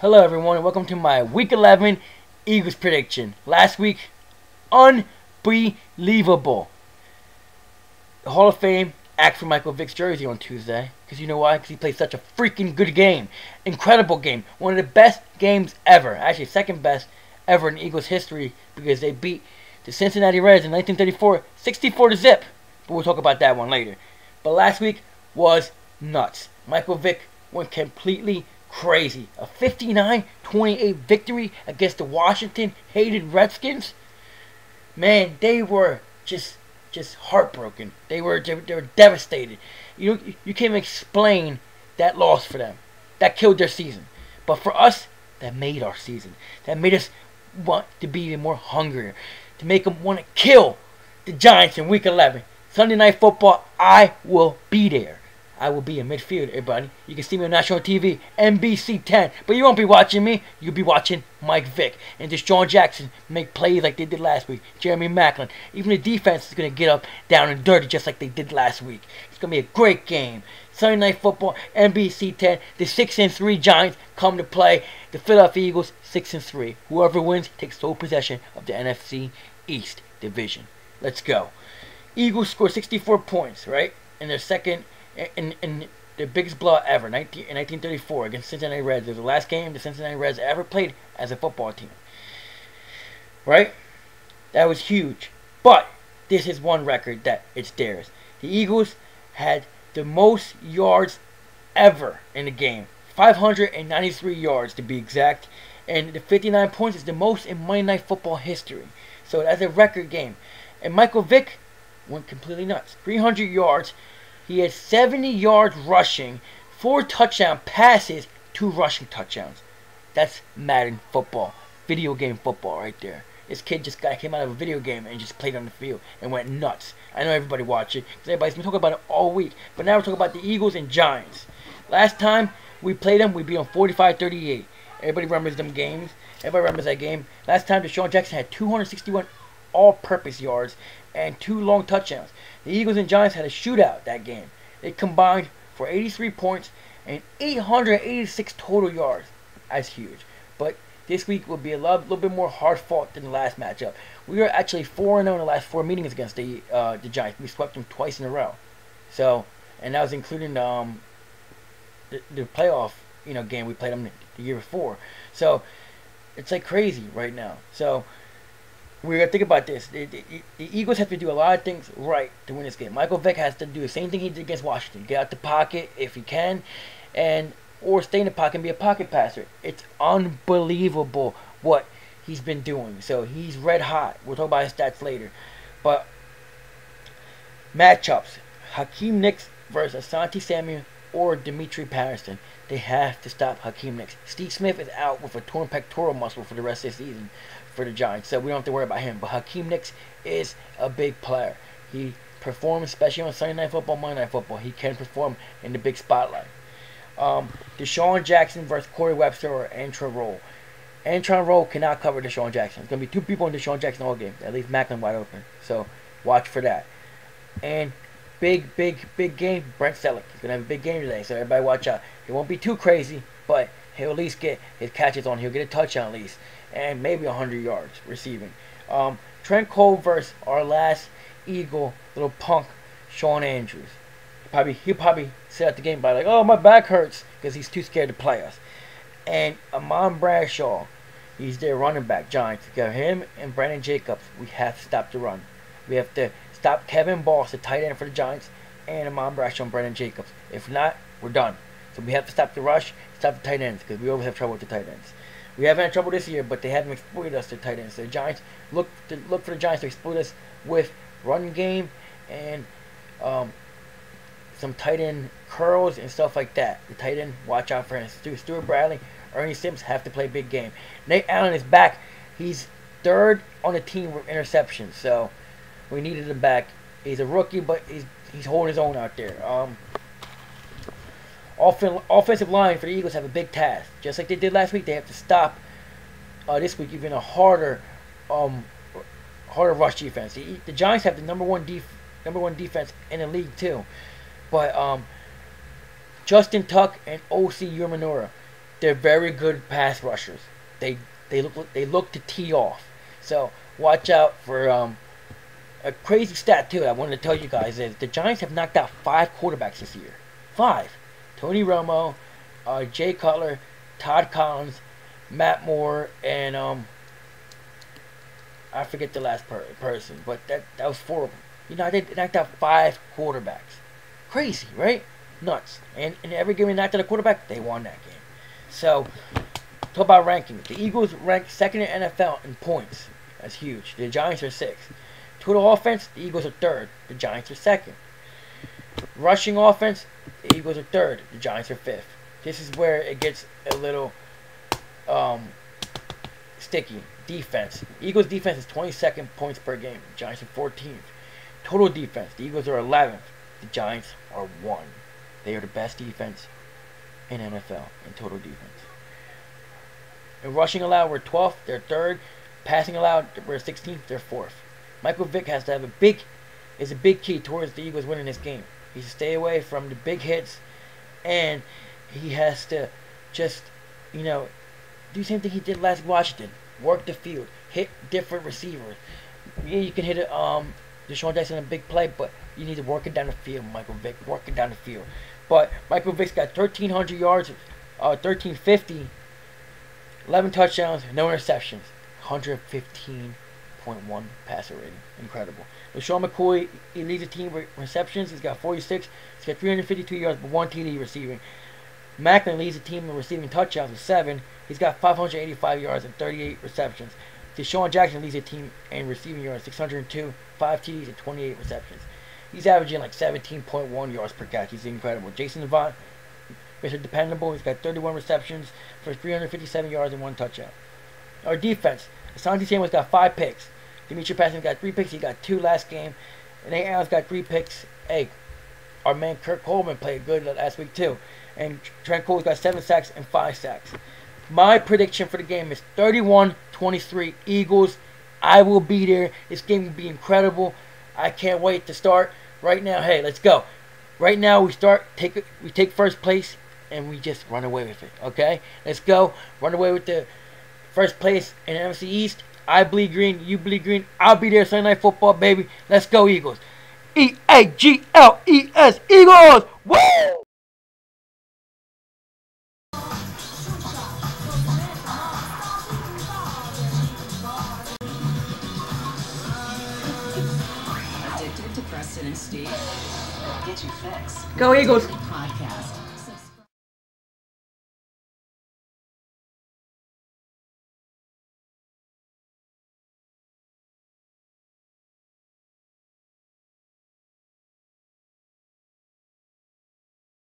Hello everyone and welcome to my Week 11 Eagles prediction. Last week, unbelievable. The Hall of Fame asked for Michael Vick's jersey on Tuesday. Because you know why? Because he played such a freaking good game. Incredible game. One of the best games ever. Actually, second best ever in Eagles history. Because they beat the Cincinnati Reds in 1934, 64-0. But we'll talk about that one later. But last week was nuts. Michael Vick went completely crazy. A 59-28 victory against the Washington hated Redskins. Man, they were just heartbroken. They were devastated. You can't even explain that loss for them. That killed their season. But for us, that made our season. That made us want to be even more hungrier. To make them want to kill the Giants in Week 11. Sunday Night Football, I will be there. I will be in midfield, everybody. You can see me on national TV, NBC 10. But you won't be watching me. You'll be watching Mike Vick and Deshaun Jackson make plays like they did last week. Jeremy Maclin. Even the defense is going to get up, down, and dirty just like they did last week. It's going to be a great game. Sunday Night Football, NBC 10. The 6-3 Giants come to play. The Philadelphia Eagles, 6-3. Whoever wins takes sole possession of the NFC East Division. Let's go. Eagles score 64 points, right? In their second... In the biggest blowout ever, in 1934 against Cincinnati Reds. It was the last game the Cincinnati Reds ever played as a football team. Right? That was huge. But this is one record that it's theirs. The Eagles had the most yards ever in the game. 593 yards to be exact. And the 59 points is the most in Monday Night Football history. So that's a record game. And Michael Vick went completely nuts. 300 yards. He had 70 yards rushing, 4 touchdown passes, 2 rushing touchdowns. That's Madden football, video game football right there. This kid just came out of a video game and just played on the field and went nuts. I know everybody watched it because everybody's been talking about it all week. But now we're talking about the Eagles and Giants. Last time we played them, we beat them 45-38. Everybody remembers them games. Everybody remembers that game. Last time Deshaun Jackson had 261 all-purpose yards and 2 long touchdowns. The Eagles and Giants had a shootout that game. They combined for 83 points and 886 total yards. That's huge. But this week will be a little bit more hard-fought than the last matchup. We are actually 4-0 in the last 4 meetings against the Giants. We swept them twice in a row. So, and that was including the playoff game we played them the year before. So it's like crazy right now. So we're going to think about this. The Eagles have to do a lot of things right to win this game. Michael Vick has to do the same thing he did against Washington. Get out the pocket if he can, or stay in the pocket and be a pocket passer. It's unbelievable what he's been doing. So he's red hot. We'll talk about his stats later. But matchups. Hakeem Nicks versus Asante Samuel or Dimitri Patterson. They have to stop Hakeem Nicks. Steve Smith is out with a torn pectoral muscle for the rest of the season for the Giants, so we don't have to worry about him. But Hakeem Nicks is a big player. He performs, especially on Sunday Night Football, Monday Night Football. He can perform in the big spotlight. Deshaun Jackson versus Corey Webster or Antron Roll. Antron Roll cannot cover Deshaun Jackson. It's going to be 2 people on Deshaun Jackson all game. At least Maclin wide open. So watch for that. And big game, Brent Selleck. He's going to have a big game today, so everybody watch out. It won't be too crazy, but he'll at least get his catches on. He'll get a touchdown at least. And maybe 100 yards receiving. Trent Cole versus our last Eagle, little punk, Shawn Andrews. He'll probably sit out the game by like, oh, my back hurts, because he's too scared to play us. And Amon Bradshaw, he's their running back, Giants. We got him and Brandon Jacobs. We have to stop the run. We have to stop Kevin Boss, the tight end for the Giants, and Amon Bradshaw and Brandon Jacobs. If not, we're done. So we have to stop the rush, stop the tight ends, because we always have trouble with the tight ends. We haven't had trouble this year, but they haven't exploited us, the tight ends. So the Giants, look for the Giants to exploit us with run game and some tight end curls and stuff like that. The tight end, watch out for him. Stuart Bradley, Ernie Sims have to play big game. Nate Allen is back. He's 3rd on the team with interceptions, so we needed him back. He's a rookie, but he's holding his own out there. Offensive line for the Eagles have a big task. Just like they did last week, they have to stop this week even a harder rush defense. The Giants have the number one defense in the league too. But Justin Tuck and O.C. Umanura, they're very good pass rushers. They look to tee off. So watch out for a crazy stat too. I wanted to tell you guys is the Giants have knocked out 5 quarterbacks this year. 5. Tony Romo, Jay Cutler, Todd Collins, Matt Moore, and I forget the last person, but that was 4 of them. You know, they knocked out 5 quarterbacks. Crazy, right? Nuts. And in every game they knocked out a quarterback, they won that game. So, talk about rankings. The Eagles ranked 2nd in NFL in points. That's huge. The Giants are 6th. Total offense, the Eagles are 3rd. The Giants are 2nd. Rushing offense, the Eagles are 3rd. The Giants are 5th. This is where it gets a little sticky. Defense. Eagles defense is 22nd points per game. The Giants are 14th. Total defense, the Eagles are 11th. The Giants are 1. They are the best defense in NFL in total defense. In rushing allowed, we're 12th. They're 3rd. Passing allowed, we're 16th. They're 4th. Michael Vick has to have a big key towards the Eagles winning this game. He has to stay away from the big hits, and he has to just, do the same thing he did last Washington. Work the field, hit different receivers. Yeah, you can hit it, Deshaun Jackson a big play, but you need to work it down the field, Michael Vick. Work it down the field. But Michael Vick's got 1,300 yards, 1,350, 11 touchdowns, no interceptions, 115.1 passer rating. Incredible. LaShawn McCoy, he leads the team with receptions. He's got 46. He's got 352 yards, but 1 TD receiving. Macklin leads the team in receiving touchdowns with 7. He's got 585 yards and 38 receptions. Deshaun Jackson leads the team in receiving yards, 602, 5 TDs and 28 receptions. He's averaging like 17.1 yards per catch. He's incredible. Jason Avant, Mr. Dependable, he's got 31 receptions for 357 yards and 1 touchdown. Our defense, Asante Samuel's got 5 picks. Demetri Patterson got 3 picks. He got 2 last game. And Nate Allen's got 3 picks. Hey, our man Kirk Coleman played good last week too. And Trent Cole's got 7 sacks and 5 sacks. My prediction for the game is 31-23 Eagles. I will be there. This game will be incredible. I can't wait to start. Right now, hey, let's go. Right now we take first place and we just run away with it. Okay? Let's go. Run away with the first place in the NFC East. I bleed green, you bleed green. I'll be there Sunday Night Football, baby. Let's go, Eagles. Eagles. Eagles. Woo! Addicted to Preston and Steve? Get your fix. Go, Eagles. Podcast.